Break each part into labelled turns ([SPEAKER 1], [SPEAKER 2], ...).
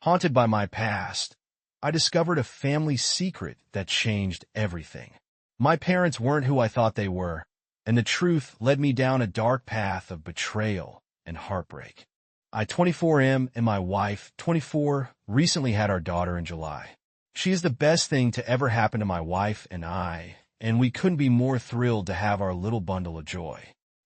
[SPEAKER 1] Haunted by my past, I discovered a family secret that changed everything. My parents weren't who I thought they were, and the truth led me down a dark path of betrayal and heartbreak. I, 24M, and my wife, 24, recently had our daughter in July. She is the best thing to ever happen to my wife and I, and we couldn't be more thrilled to have our little bundle of joy.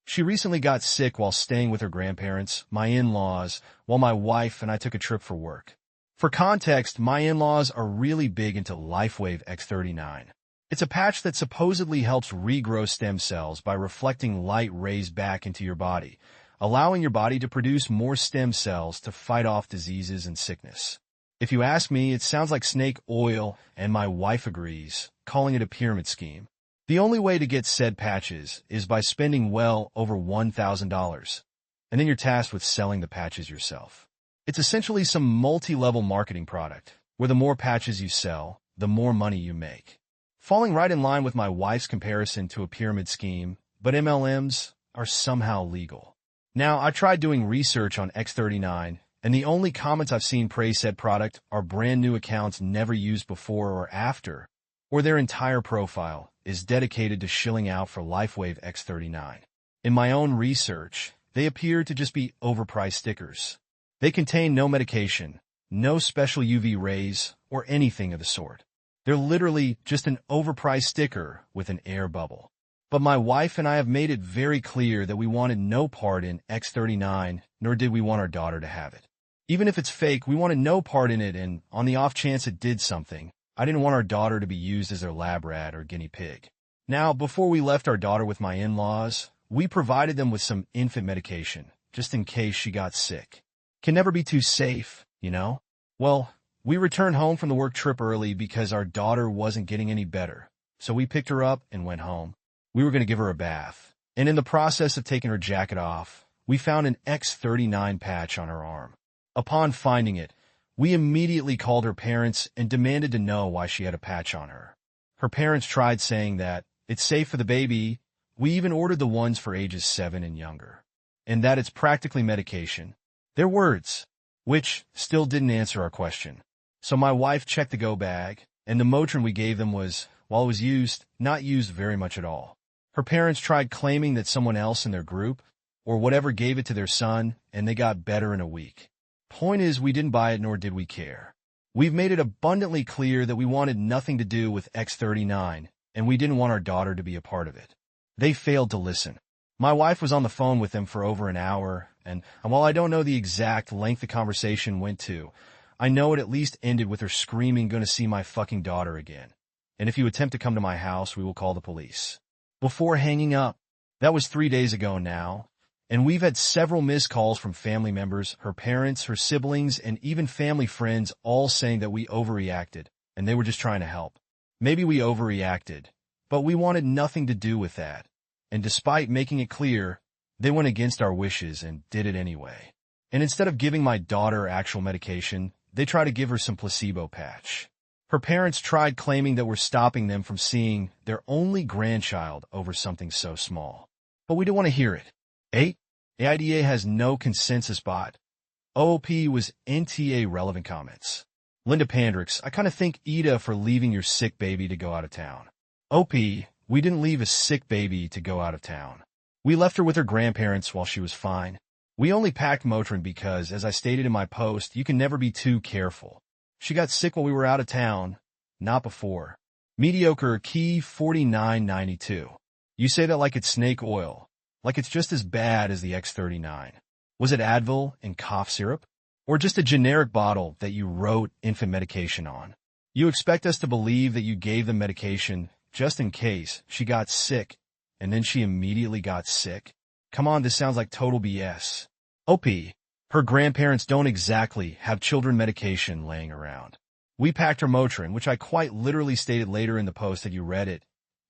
[SPEAKER 1] She recently got sick while staying with her grandparents, my in-laws, while my wife and I took a trip for work. For context, my in-laws are really big into LifeWave X39. It's a patch that supposedly helps regrow stem cells by reflecting light rays back into your body, allowing your body to produce more stem cells to fight off diseases and sickness. If you ask me, it sounds like snake oil, and my wife agrees, calling it a pyramid scheme. The only way to get said patches is by spending well over $1,000, and then you're tasked with selling the patches yourself. It's essentially some multi-level marketing product, where the more patches you sell, the more money you make. Falling right in line with my wife's comparison to a pyramid scheme, but MLMs are somehow legal. Now, I tried doing research on X39, and the only comments I've seen praise said product are brand new accounts never used before or after, or their entire profile is dedicated to shilling out for LifeWave X39. In my own research, they appear to just be overpriced stickers. They contain no medication, no special UV rays, or anything of the sort. They're literally just an overpriced sticker with an air bubble. But my wife and I have made it very clear that we wanted no part in X39, nor did we want our daughter to have it. Even if it's fake, we wanted no part in it, and on the off chance it did something, I didn't want our daughter to be used as their lab rat or guinea pig. Now, before we left our daughter with my in-laws, we provided them with some infant medication, just in case she got sick. Can never be too safe, you know? Well, we returned home from the work trip early because our daughter wasn't getting any better, so we picked her up and went home. We were going to give her a bath, and in the process of taking her jacket off, we found an X39 patch on her arm. Upon finding it, we immediately called her parents and demanded to know why she had a patch on her. Her parents tried saying that it's safe for the baby. We even ordered the ones for ages 7 and younger, and that it's practically medication. Their words, which still didn't answer our question. So my wife checked the go bag, and the Motrin we gave them was, while it was used, not used very much at all. Her parents tried claiming that someone else in their group, or whatever, gave it to their son, and they got better in a week. Point is, we didn't buy it, nor did we care. We've made it abundantly clear that we wanted nothing to do with X39, and we didn't want our daughter to be a part of it. They failed to listen. My wife was on the phone with them for over an hour, and while I don't know the exact length the conversation went to, I know it at least ended with her screaming, "Gonna see my fucking daughter again. And if you attempt to come to my house, we will call the police." Before hanging up, that was 3 days ago now, and we've had several missed calls from family members, her parents, her siblings, and even family friends, all saying that we overreacted, and they were just trying to help. Maybe we overreacted, but we wanted nothing to do with that. And despite making it clear, they went against our wishes and did it anyway. And instead of giving my daughter actual medication, they tried to give her some placebo patch. Her parents tried claiming that we're stopping them from seeing their only grandchild over something so small. But we didn't want to hear it. 8. AIDA has no consensus bot. OOP was NTA relevant comments. Linda Pandrix, I kind of think Ida for leaving your sick baby to go out of town. OP, we didn't leave a sick baby to go out of town. We left her with her grandparents while she was fine. We only packed Motrin because, as I stated in my post, you can never be too careful. She got sick while we were out of town, not before. Mediocre Key 4992. You say that like it's snake oil, like it's just as bad as the X39. Was it Advil and cough syrup? Or just a generic bottle that you wrote infant medication on? You expect us to believe that you gave them medication just in case she got sick, and then she immediately got sick? Come on, this sounds like total BS. OP, her grandparents don't exactly have children medication laying around. We packed her Motrin, which I quite literally stated later in the post that you read it,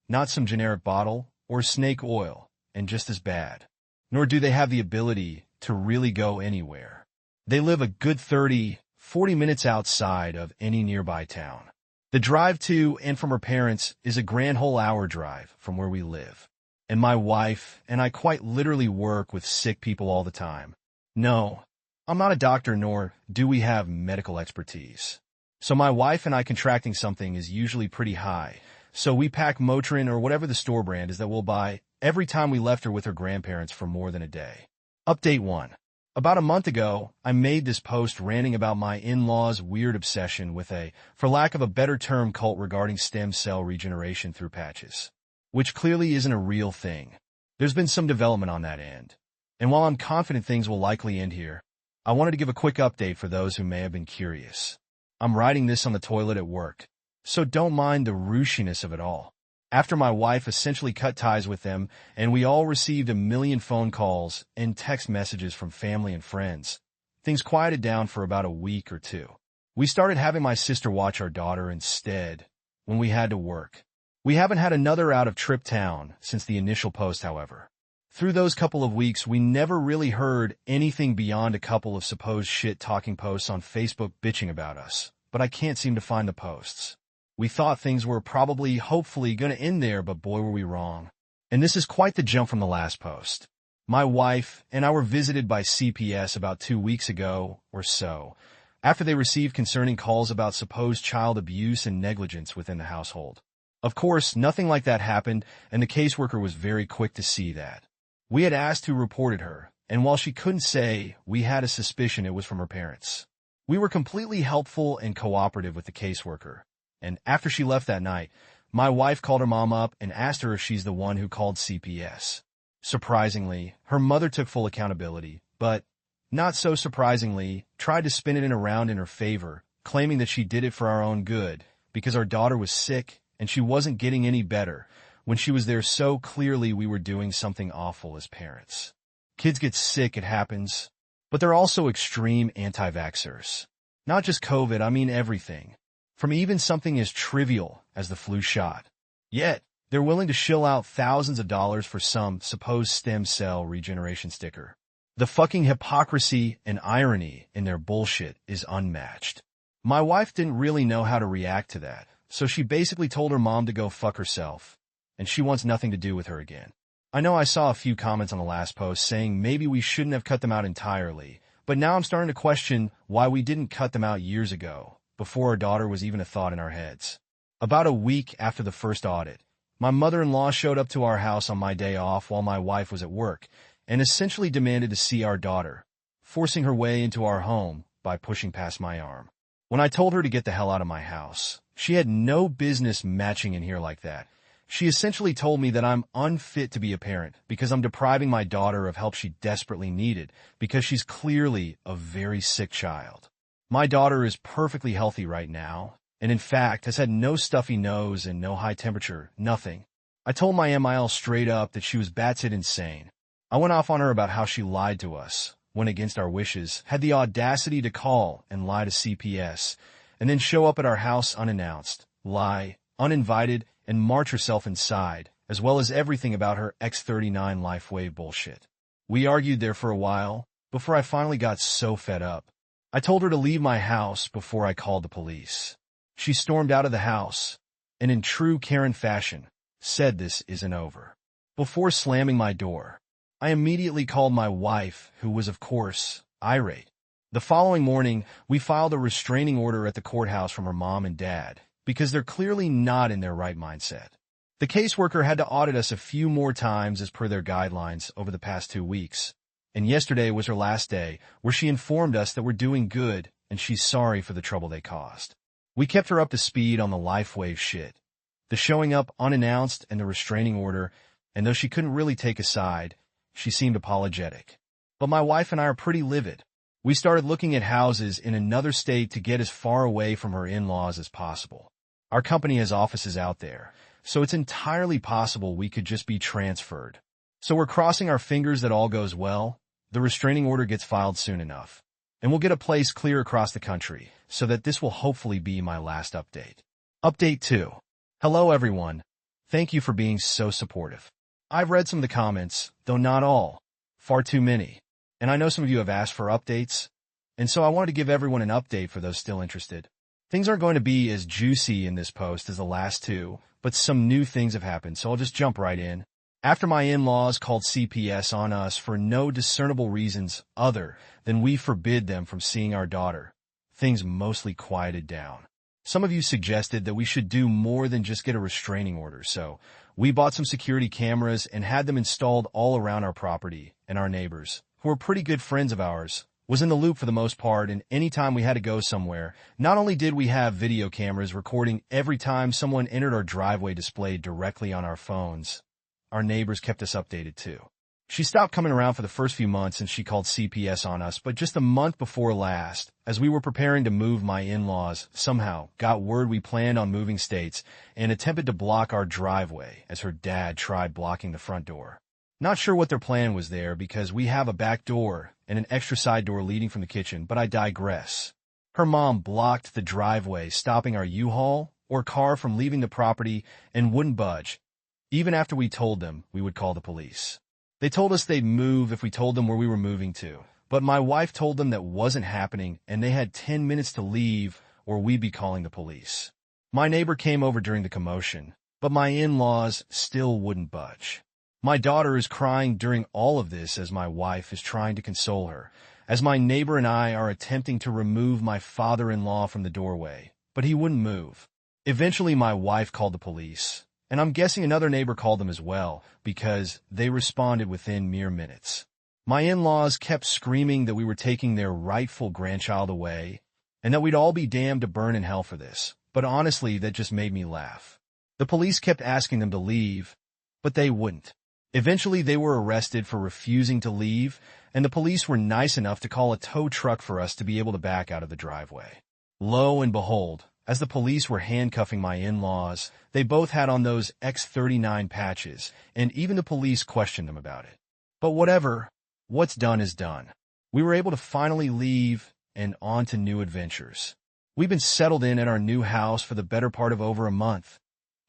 [SPEAKER 1] not some generic bottle or snake oil, and just as bad. Nor do they have the ability to really go anywhere. They live a good 30, 40 minutes outside of any nearby town. The drive to and from her parents is a grand whole hour drive from where we live. And my wife and I quite literally work with sick people all the time. No, I'm not a doctor, nor do we have medical expertise. So my wife and I contracting something is usually pretty high. So we pack Motrin or whatever the store brand is that we'll buy every time we left her with her grandparents for more than a day. Update 1. About a month ago, I made this post ranting about my in-laws' weird obsession with a, for lack of a better term, cult regarding stem cell regeneration through patches, which clearly isn't a real thing. There's been some development on that end. And while I'm confident things will likely end here, I wanted to give a quick update for those who may have been curious. I'm writing this on the toilet at work, so don't mind the rooshiness of it all. After my wife essentially cut ties with them, and we all received a million phone calls and text messages from family and friends, things quieted down for about a week or two. We started having my sister watch our daughter instead when we had to work. We haven't had another out-of-trip town since the initial post, however. Through those couple of weeks, we never really heard anything beyond a couple of supposed shit-talking posts on Facebook bitching about us, but I can't seem to find the posts. We thought things were probably, hopefully, going to end there, but boy were we wrong. And this is quite the jump from the last post. My wife and I were visited by CPS about 2 weeks ago or so, after they received concerning calls about supposed child abuse and negligence within the household. Of course, nothing like that happened, and the caseworker was very quick to see that. We had asked who reported her, and while she couldn't say, we had a suspicion it was from her parents. We were completely helpful and cooperative with the caseworker. And after she left that night, my wife called her mom up and asked her if she's the one who called CPS. Surprisingly, her mother took full accountability, but, not so surprisingly, tried to spin it around in her favor, claiming that she did it for our own good, because our daughter was sick and she wasn't getting any better when she was there, so clearly we were doing something awful as parents. Kids get sick, it happens, but they're also extreme anti-vaxxers. Not just COVID, I mean everything. From even something as trivial as the flu shot. Yet, they're willing to shill out thousands of dollars for some supposed stem cell regeneration sticker. The fucking hypocrisy and irony in their bullshit is unmatched. My wife didn't really know how to react to that, so she basically told her mom to go fuck herself, and she wants nothing to do with her again. I know I saw a few comments on the last post saying maybe we shouldn't have cut them out entirely, but now I'm starting to question why we didn't cut them out years ago, before our daughter was even a thought in our heads. About a week after the first audit, my mother-in-law showed up to our house on my day off while my wife was at work and essentially demanded to see our daughter, forcing her way into our home by pushing past my arm. When I told her to get the hell out of my house, she had no business matching in here like that. She essentially told me that I'm unfit to be a parent because I'm depriving my daughter of help she desperately needed because she's clearly a very sick child. My daughter is perfectly healthy right now, and in fact has had no stuffy nose and no high temperature, nothing. I told my MIL straight up that she was batshit insane. I went off on her about how she lied to us, went against our wishes, had the audacity to call and lie to CPS, and then show up at our house unannounced, lie, uninvited, and march herself inside, as well as everything about her X39 LifeWave bullshit. We argued there for a while, before I finally got so fed up. I told her to leave my house before I called the police. She stormed out of the house, and in true Karen fashion, said this isn't over. Before slamming my door, I immediately called my wife, who was, of course, irate. The following morning, we filed a restraining order at the courthouse from her mom and dad, because they're clearly not in their right mindset. The caseworker had to audit us a few more times as per their guidelines over the past 2 weeks. And yesterday was her last day, where she informed us that we're doing good and she's sorry for the trouble they caused. We kept her up to speed on the LifeWave shit, the showing up unannounced and the restraining order, and though she couldn't really take a side, she seemed apologetic. But my wife and I are pretty livid. We started looking at houses in another state to get as far away from her in-laws as possible. Our company has offices out there, so it's entirely possible we could just be transferred. So we're crossing our fingers that all goes well. The restraining order gets filed soon enough, and we'll get a place clear across the country so that this will hopefully be my last update. Update 2. Hello everyone. Thank you for being so supportive. I've read some of the comments, though not all. Far too many. And I know some of you have asked for updates, and so I wanted to give everyone an update for those still interested. Things aren't going to be as juicy in this post as the last two, but some new things have happened, so I'll just jump right in. After my in-laws called CPS on us for no discernible reasons other than we forbid them from seeing our daughter, things mostly quieted down. Some of you suggested that we should do more than just get a restraining order, so we bought some security cameras and had them installed all around our property, and our neighbors, who were pretty good friends of ours, was in the loop for the most part, and any time we had to go somewhere, not only did we have video cameras recording every time someone entered our driveway displayed directly on our phones, our neighbors kept us updated too. She stopped coming around for the first few months and she called CPS on us, but just a month before last, as we were preparing to move, my in-laws somehow got word we planned on moving states and attempted to block our driveway as her dad tried blocking the front door. Not sure what their plan was there because we have a back door and an extra side door leading from the kitchen, but I digress. Her mom blocked the driveway, stopping our U-Haul or car from leaving the property and wouldn't budge, even after we told them we would call the police. They told us they'd move if we told them where we were moving to, but my wife told them that wasn't happening and they had 10 minutes to leave or we'd be calling the police. My neighbor came over during the commotion, but my in-laws still wouldn't budge. My daughter is crying during all of this as my wife is trying to console her, as my neighbor and I are attempting to remove my father-in-law from the doorway, but he wouldn't move. Eventually my wife called the police, and I'm guessing another neighbor called them as well, because they responded within mere minutes. My in-laws kept screaming that we were taking their rightful grandchild away, and that we'd all be damned to burn in hell for this, but honestly, that just made me laugh. The police kept asking them to leave, but they wouldn't. Eventually, they were arrested for refusing to leave, and the police were nice enough to call a tow truck for us to be able to back out of the driveway. Lo and behold, as the police were handcuffing my in-laws, they both had on those X39 patches, and even the police questioned them about it. But whatever, what's done is done. We were able to finally leave and on to new adventures. We've been settled in at our new house for the better part of over a month,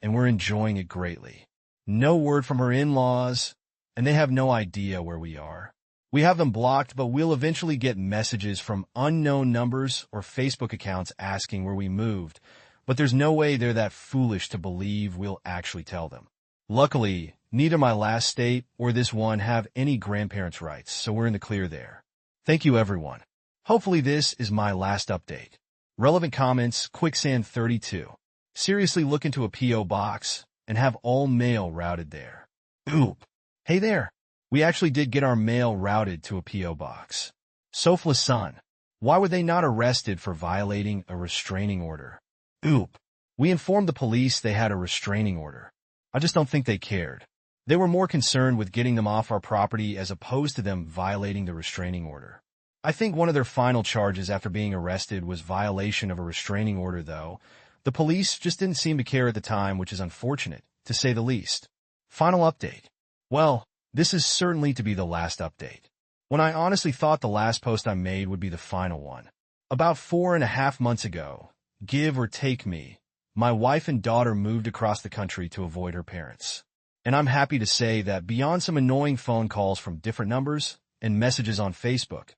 [SPEAKER 1] and we're enjoying it greatly. No word from her in-laws, and they have no idea where we are. We have them blocked, but we'll eventually get messages from unknown numbers or Facebook accounts asking where we moved, but there's no way they're that foolish to believe we'll actually tell them. Luckily, neither my last state or this one have any grandparents' rights, so we're in the clear there. Thank you, everyone. Hopefully this is my last update. Relevant comments, Quicksand32. Seriously look into a P.O. box and have all mail routed there. Oop. Hey there. We actually did get our mail routed to a P.O. box. Sofla's son. Why were they not arrested for violating a restraining order? Oop. We informed the police they had a restraining order. I just don't think they cared. They were more concerned with getting them off our property as opposed to them violating the restraining order. I think one of their final charges after being arrested was violation of a restraining order, though. The police just didn't seem to care at the time, which is unfortunate, to say the least. Final update. Well, this is certainly to be the last update, when I honestly thought the last post I made would be the final one. About 4.5 months ago, give or take me, my wife and daughter moved across the country to avoid her parents. And I'm happy to say that beyond some annoying phone calls from different numbers and messages on Facebook,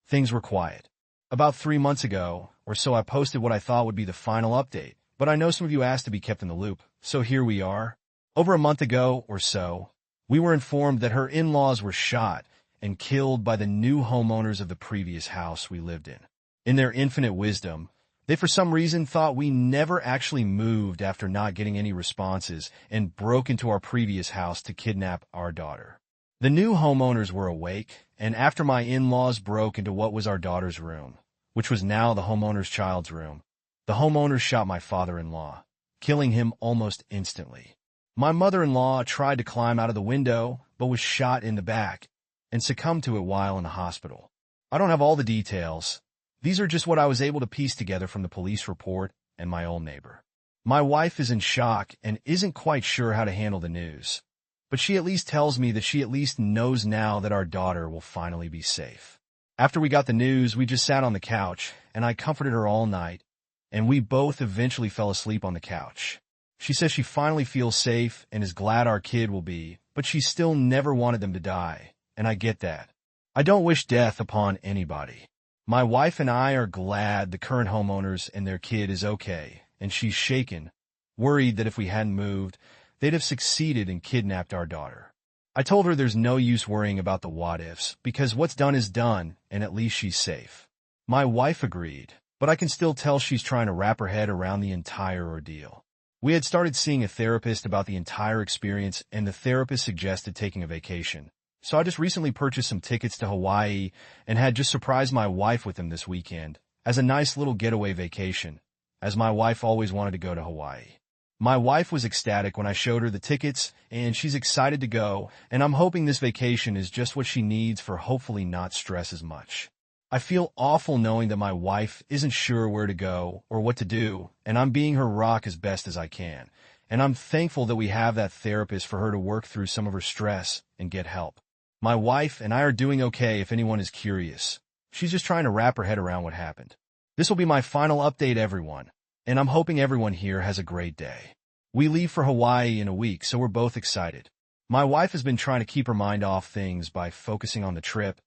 [SPEAKER 1] things were quiet. About 3 months ago or so I posted what I thought would be the final update, but I know some of you asked to be kept in the loop, so here we are. Over a month ago or so, we were informed that her in-laws were shot and killed by the new homeowners of the previous house we lived in. In their infinite wisdom, they for some reason thought we never actually moved after not getting any responses and broke into our previous house to kidnap our daughter. The new homeowners were awake, and after my in-laws broke into what was our daughter's room, which was now the homeowner's child's room, the homeowners shot my father-in-law, killing him almost instantly. My mother-in-law tried to climb out of the window, but was shot in the back and succumbed to it while in the hospital. I don't have all the details. These are just what I was able to piece together from the police report and my old neighbor. My wife is in shock and isn't quite sure how to handle the news, but she at least tells me that she at least knows now that our daughter will finally be safe. After we got the news, we just sat on the couch, and I comforted her all night, and we both eventually fell asleep on the couch. She says she finally feels safe and is glad our kid will be, but she still never wanted them to die, and I get that. I don't wish death upon anybody. My wife and I are glad the current homeowners and their kid is okay, and she's shaken, worried that if we hadn't moved, they'd have succeeded and kidnapped our daughter. I told her there's no use worrying about the what-ifs, because what's done is done, and at least she's safe. My wife agreed, but I can still tell she's trying to wrap her head around the entire ordeal. We had started seeing a therapist about the entire experience, and the therapist suggested taking a vacation. So I just recently purchased some tickets to Hawaii and had just surprised my wife with them this weekend as a nice little getaway vacation, as my wife always wanted to go to Hawaii. My wife was ecstatic when I showed her the tickets, and she's excited to go, and I'm hoping this vacation is just what she needs for hopefully not stress as much. I feel awful knowing that my wife isn't sure where to go or what to do, and I'm being her rock as best as I can. And I'm thankful that we have that therapist for her to work through some of her stress and get help. My wife and I are doing okay if anyone is curious. She's just trying to wrap her head around what happened. This will be my final update, everyone, and I'm hoping everyone here has a great day. We leave for Hawaii in a week, so we're both excited. My wife has been trying to keep her mind off things by focusing on the trip,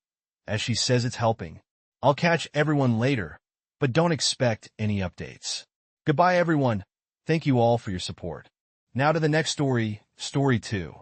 [SPEAKER 1] as she says it's helping. I'll catch everyone later, but don't expect any updates. Goodbye, everyone. Thank you all for your support. Now to the next story, story 2.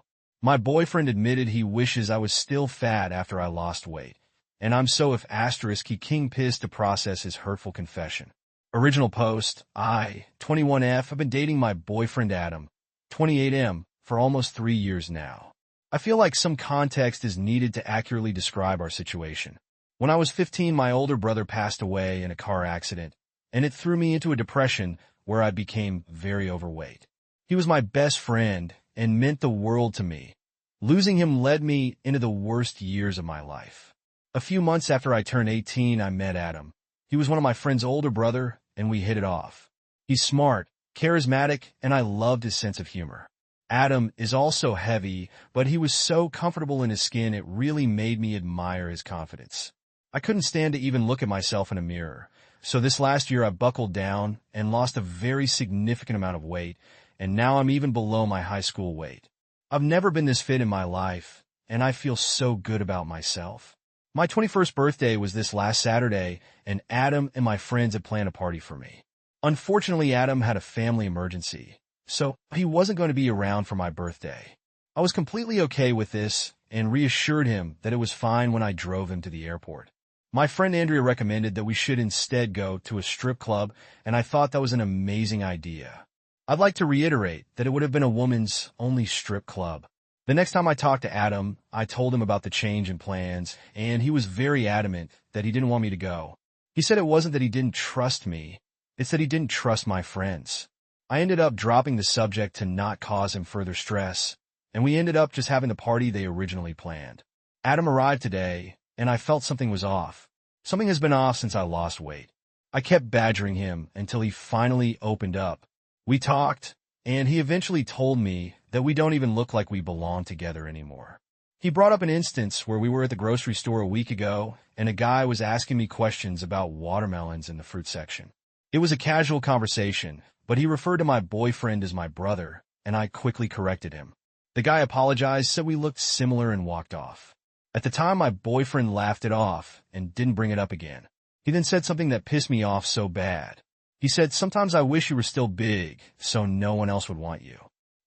[SPEAKER 1] My boyfriend admitted he wishes I was still fat after I lost weight, and I'm so if asterisk he king pissed to process his hurtful confession. Original post, I, 21F, have been dating my boyfriend Adam, 28M, for almost 3 years now. I feel like some context is needed to accurately describe our situation. When I was 15, my older brother passed away in a car accident, and it threw me into a depression where I became very overweight. He was my best friend and meant the world to me. Losing him led me into the worst years of my life. A few months after I turned 18, I met Adam. He was one of my friend's older brother, and we hit it off. He's smart, charismatic, and I loved his sense of humor. Adam is also heavy, but he was so comfortable in his skin it really made me admire his confidence. I couldn't stand to even look at myself in a mirror, so this last year I buckled down and lost a very significant amount of weight, and now I'm even below my high school weight. I've never been this fit in my life, and I feel so good about myself. My 21st birthday was this last Saturday, and Adam and my friends had planned a party for me. Unfortunately, Adam had a family emergency, so he wasn't going to be around for my birthday. I was completely okay with this and reassured him that it was fine when I drove him to the airport. My friend Andrea recommended that we should instead go to a strip club, and I thought that was an amazing idea. I'd like to reiterate that it would have been a woman's only strip club. The next time I talked to Adam, I told him about the change in plans, and he was very adamant that he didn't want me to go. He said it wasn't that he didn't trust me, it's that he didn't trust my friends. I ended up dropping the subject to not cause him further stress, and we ended up just having the party they originally planned. Adam arrived today, and I felt something was off. Something has been off since I lost weight. I kept badgering him until he finally opened up. We talked, and he eventually told me that we don't even look like we belong together anymore. He brought up an instance where we were at the grocery store a week ago, and a guy was asking me questions about watermelons in the fruit section. It was a casual conversation, but he referred to my boyfriend as my brother, and I quickly corrected him. The guy apologized, said we looked similar, and walked off. At the time, my boyfriend laughed it off and didn't bring it up again. He then said something that pissed me off so bad. He said, "Sometimes I wish you were still big, so no one else would want you."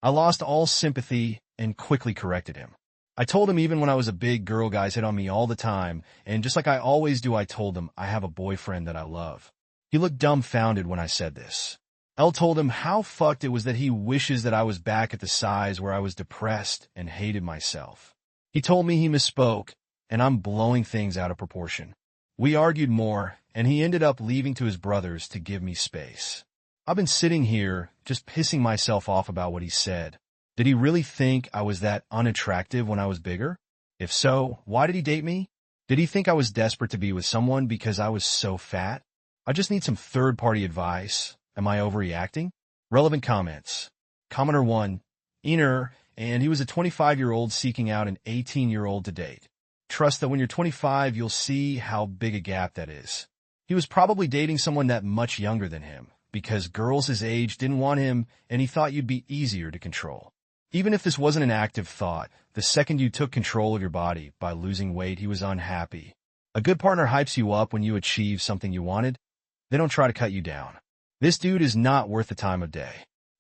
[SPEAKER 1] I lost all sympathy and quickly corrected him. I told him even when I was a big girl, guys hit on me all the time, and just like I always do, I told him I have a boyfriend that I love. He looked dumbfounded when I said this. Elle told him how fucked it was that he wishes that I was back at the size where I was depressed and hated myself. He told me he misspoke, and I'm blowing things out of proportion. We argued more, and he ended up leaving to his brothers to give me space. I've been sitting here, just pissing myself off about what he said. Did he really think I was that unattractive when I was bigger? If so, why did he date me? Did he think I was desperate to be with someone because I was so fat? I just need some third-party advice. Am I overreacting? Relevant comments. Commenter 1, Ener, and he was a 25-year-old seeking out an 18-year-old to date. Trust that when you're 25, you'll see how big a gap that is. He was probably dating someone that much younger than him, because girls his age didn't want him, and he thought you'd be easier to control. Even if this wasn't an active thought, the second you took control of your body by losing weight, he was unhappy. A good partner hypes you up when you achieve something you wanted. They don't try to cut you down. This dude is not worth the time of day.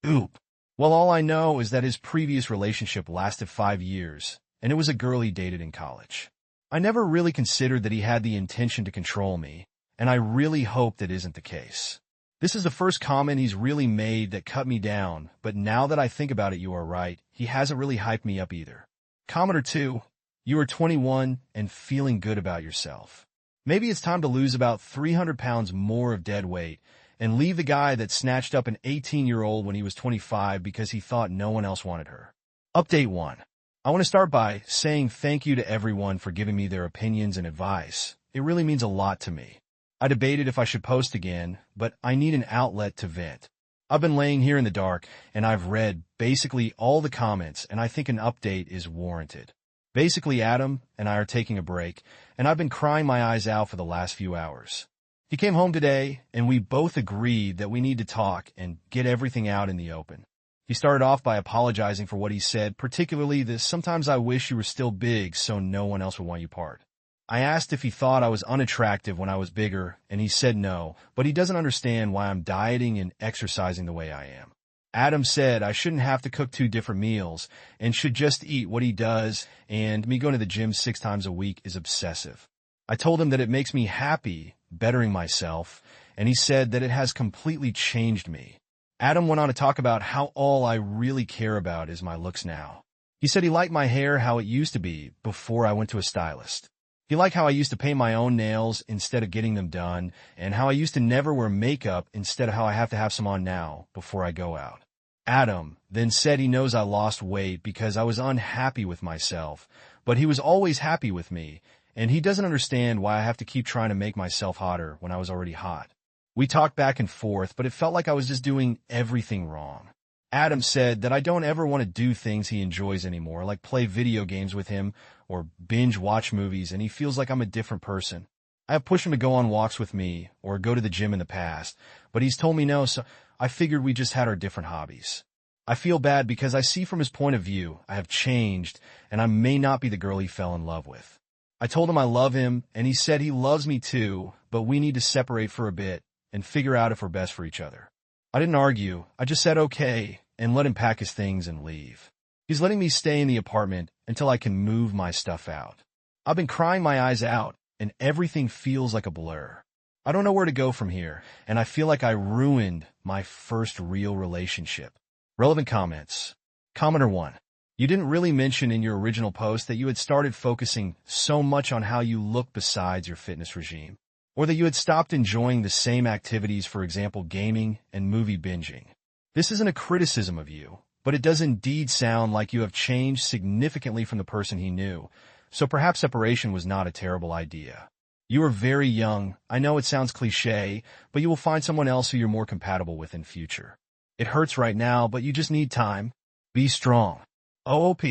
[SPEAKER 1] Oop. Well, all I know is that his previous relationship lasted 5 years, and it was a girl he dated in college. I never really considered that he had the intention to control me, and I really hope that isn't the case. This is the first comment he's really made that cut me down, but now that I think about it, you are right. He hasn't really hyped me up either. Commenter 2, you are 21 and feeling good about yourself. Maybe it's time to lose about 300 pounds more of dead weight and leave the guy that snatched up an 18-year-old when he was 25 because he thought no one else wanted her. Update 1. I want to start by saying thank you to everyone for giving me their opinions and advice. It really means a lot to me. I debated if I should post again, but I need an outlet to vent. I've been laying here in the dark, and I've read basically all the comments, and I think an update is warranted. Basically, Adam and I are taking a break, and I've been crying my eyes out for the last few hours. He came home today, and we both agreed that we need to talk and get everything out in the open. He started off by apologizing for what he said, particularly the "sometimes I wish you were still big so no one else would want you part." I asked if he thought I was unattractive when I was bigger, and he said no, but he doesn't understand why I'm dieting and exercising the way I am. Adam said I shouldn't have to cook 2 different meals and should just eat what he does, and me going to the gym 6 times a week is obsessive. I told him that it makes me happy, bettering myself, and he said that it has completely changed me. Adam went on to talk about how all I really care about is my looks now. He said he liked my hair how it used to be before I went to a stylist. He liked how I used to paint my own nails instead of getting them done, and how I used to never wear makeup instead of how I have to have some on now before I go out. Adam then said he knows I lost weight because I was unhappy with myself, but he was always happy with me, and he doesn't understand why I have to keep trying to make myself hotter when I was already hot. We talked back and forth, but it felt like I was just doing everything wrong. Adam said that I don't ever want to do things he enjoys anymore, like play video games with him or binge watch movies, and he feels like I'm a different person. I have pushed him to go on walks with me or go to the gym in the past, but he's told me no, so I figured we just had our different hobbies. I feel bad because I see from his point of view I have changed, and I may not be the girl he fell in love with. I told him I love him, and he said he loves me too, but we need to separate for a bit and figure out if we're best for each other. I didn't argue. I just said okay and let him pack his things and leave. He's letting me stay in the apartment until I can move my stuff out. I've been crying my eyes out, and everything feels like a blur. I don't know where to go from here, and I feel like I ruined my first real relationship. Relevant comments. Commenter 1. You didn't really mention in your original post that you had started focusing so much on how you look besides your fitness regime, or that you had stopped enjoying the same activities, for example, gaming and movie binging. This isn't a criticism of you, but it does indeed sound like you have changed significantly from the person he knew, so perhaps separation was not a terrible idea. You are very young. I know it sounds cliche, but you will find someone else who you're more compatible with in future. It hurts right now, but you just need time. Be strong. OOP.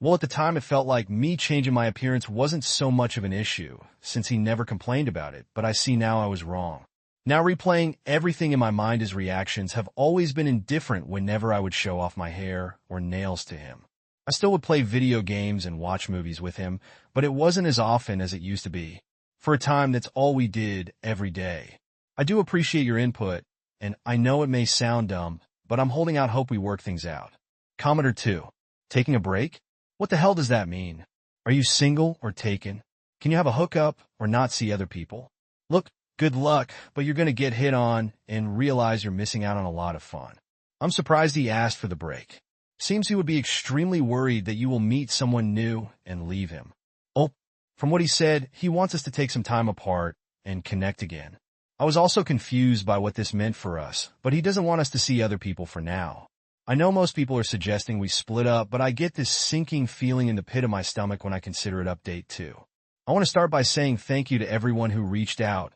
[SPEAKER 1] Well, at the time it felt like me changing my appearance wasn't so much of an issue, since he never complained about it, but I see now I was wrong. Now replaying everything in my mind as reactions have always been indifferent whenever I would show off my hair or nails to him. I still would play video games and watch movies with him, but it wasn't as often as it used to be. For a time, that's all we did every day. I do appreciate your input, and I know it may sound dumb, but I'm holding out hope we work things out. Commenter 2. Taking a break? What the hell does that mean? Are you single or taken? Can you have a hookup or not see other people? Look, good luck, but you're going to get hit on and realize you're missing out on a lot of fun. I'm surprised he asked for the break. Seems he would be extremely worried that you will meet someone new and leave him. Oh, from what he said, he wants us to take some time apart and connect again. I was also confused by what this meant for us, but he doesn't want us to see other people for now. I know most people are suggesting we split up, but I get this sinking feeling in the pit of my stomach when I consider it. Update 2. I want to start by saying thank you to everyone who reached out.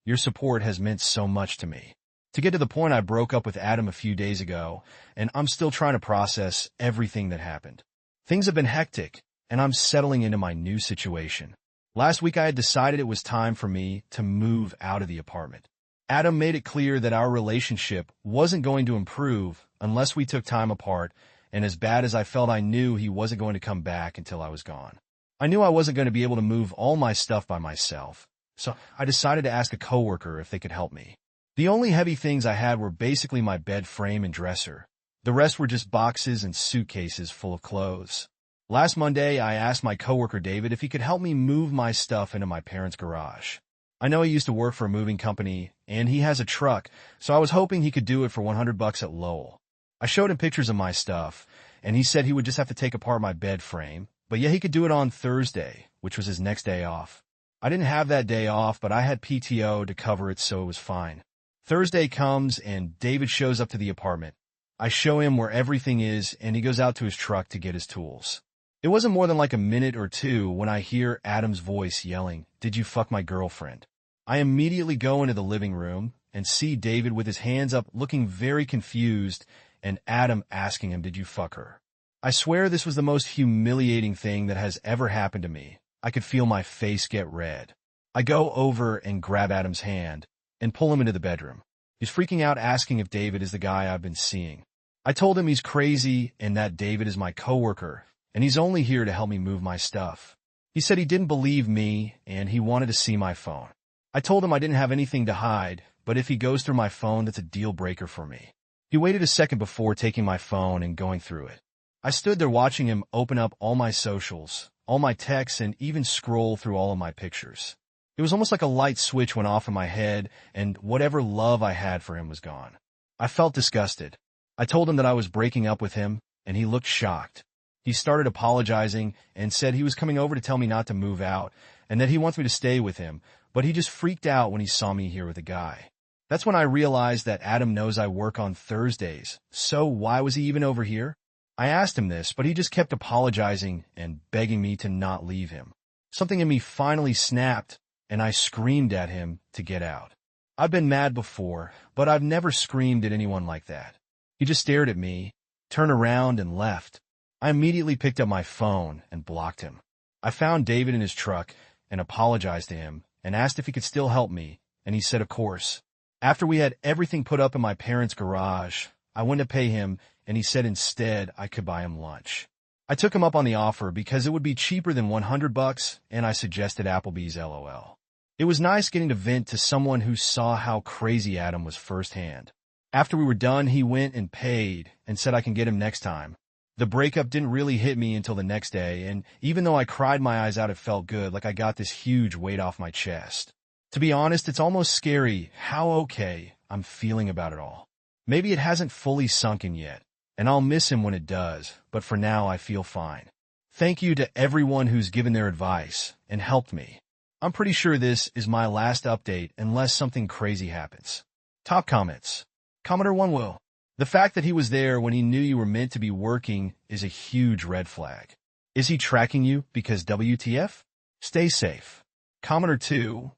[SPEAKER 1] Your support has meant so much to me. To get to the point, I broke up with Adam a few days ago, and I'm still trying to process everything that happened. Things have been hectic, and I'm settling into my new situation. Last week I had decided it was time for me to move out of the apartment. Adam made it clear that our relationship wasn't going to improve unless we took time apart, and as bad as I felt, I knew he wasn't going to come back until I was gone. I knew I wasn't going to be able to move all my stuff by myself, so I decided to ask a coworker if they could help me. The only heavy things I had were basically my bed frame and dresser. The rest were just boxes and suitcases full of clothes. Last Monday, I asked my coworker David if he could help me move my stuff into my parents' garage. I know he used to work for a moving company, and he has a truck, so I was hoping he could do it for $100 at Lowell. I showed him pictures of my stuff, and he said he would just have to take apart my bed frame, but yeah, he could do it on Thursday, which was his next day off. I didn't have that day off, but I had PTO to cover it, so it was fine. Thursday comes, and David shows up to the apartment. I show him where everything is, and he goes out to his truck to get his tools. It wasn't more than like a minute or two when I hear Adam's voice yelling, "Did you fuck my girlfriend?" I immediately go into the living room and see David with his hands up looking very confused and Adam asking him, "Did you fuck her?" I swear this was the most humiliating thing that has ever happened to me. I could feel my face get red. I go over and grab Adam's hand and pull him into the bedroom. He's freaking out asking if David is the guy I've been seeing. I told him he's crazy and that David is my coworker and he's only here to help me move my stuff. He said he didn't believe me and he wanted to see my phone. I told him I didn't have anything to hide, but if he goes through my phone, that's a deal breaker for me. He waited a second before taking my phone and going through it. I stood there watching him open up all my socials, all my texts, and even scroll through all of my pictures. It was almost like a light switch went off in my head and whatever love I had for him was gone. I felt disgusted. I told him that I was breaking up with him and he looked shocked. He started apologizing and said he was coming over to tell me not to move out and that he wants me to stay with him, but he just freaked out when he saw me here with a guy. That's when I realized that Adam knows I work on Thursdays, so why was he even over here? I asked him this, but he just kept apologizing and begging me to not leave him. Something in me finally snapped, and I screamed at him to get out. I've been mad before, but I've never screamed at anyone like that. He just stared at me, turned around, and left. I immediately picked up my phone and blocked him. I found David in his truck and apologized to him and asked if he could still help me, and he said of course. After we had everything put up in my parents' garage, I went to pay him, and he said instead I could buy him lunch. I took him up on the offer because it would be cheaper than $100, and I suggested Applebee's LOL. It was nice getting to vent to someone who saw how crazy Adam was firsthand. After we were done, he went and paid and said I can get him next time. The breakup didn't really hit me until the next day, and even though I cried my eyes out, it felt good, like I got this huge weight off my chest. To be honest, it's almost scary how okay I'm feeling about it all. Maybe it hasn't fully sunk in yet, and I'll miss him when it does, but for now I feel fine. Thank you to everyone who's given their advice and helped me. I'm pretty sure this is my last update unless something crazy happens. Top comments. Commenter 1 will. The fact that he was there when he knew you were meant to be working is a huge red flag. Is he tracking you because WTF? Stay safe. Commenter 2.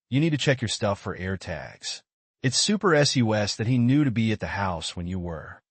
[SPEAKER 1] You need to check your stuff for air tags. It's super sus that he knew to be at the house when you were.